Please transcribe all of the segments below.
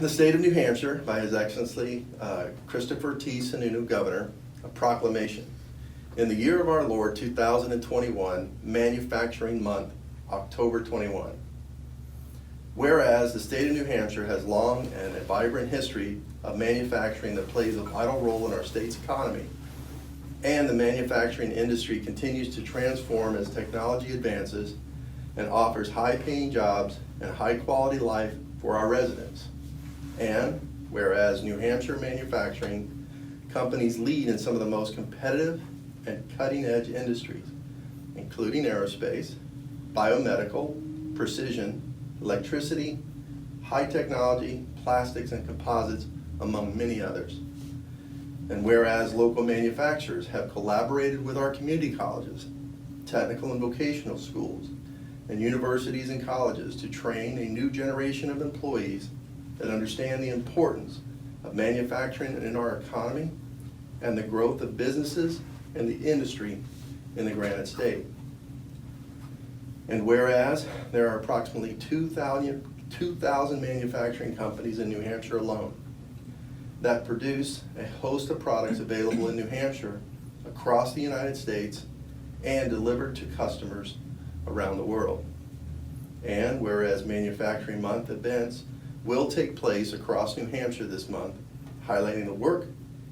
the state of New Hampshire, by His Excellency Christopher T. Sununu, Governor, a proclamation. In the year of our Lord 2021, Manufacturing Month, October 21. Whereas the state of New Hampshire has long and a vibrant history of manufacturing that plays a vital role in our state's economy, and the manufacturing industry continues to transform as technology advances and offers high-paying jobs and high-quality life for our residents. And whereas New Hampshire manufacturing companies lead in some of the most competitive and cutting-edge industries, including aerospace, biomedical, precision, electricity, high technology, plastics and composites, among many others. And whereas local manufacturers have collaborated with our community colleges, technical and vocational schools, and universities and colleges to train a new generation of employees that understand the importance of manufacturing in our economy and the growth of businesses and the industry in the Granite State. And whereas there are approximately 2,000 manufacturing companies in New Hampshire alone that produce a host of products available in New Hampshire, across the United States, and delivered to customers around the world. And whereas Manufacturing Month events will take place across New Hampshire this month, highlighting the work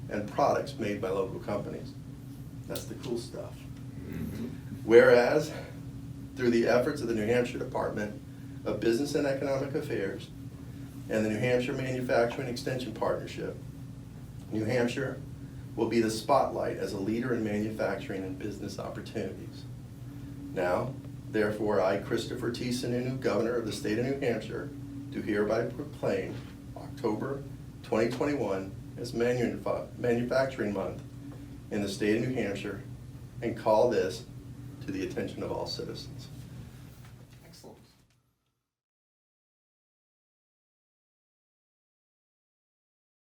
and products made by local companies. That's the cool stuff. Whereas, through the efforts of the New Hampshire Department of Business and Economic Affairs and the New Hampshire Manufacturing Extension Partnership, New Hampshire will be the spotlight as a leader in manufacturing and business opportunities. Now, therefore, I, Christopher T. Sununu, Governor of the state of New Hampshire, do hereby proclaim October 2021 as Manufacturing Month in the state of New Hampshire, and call this to the attention of all citizens.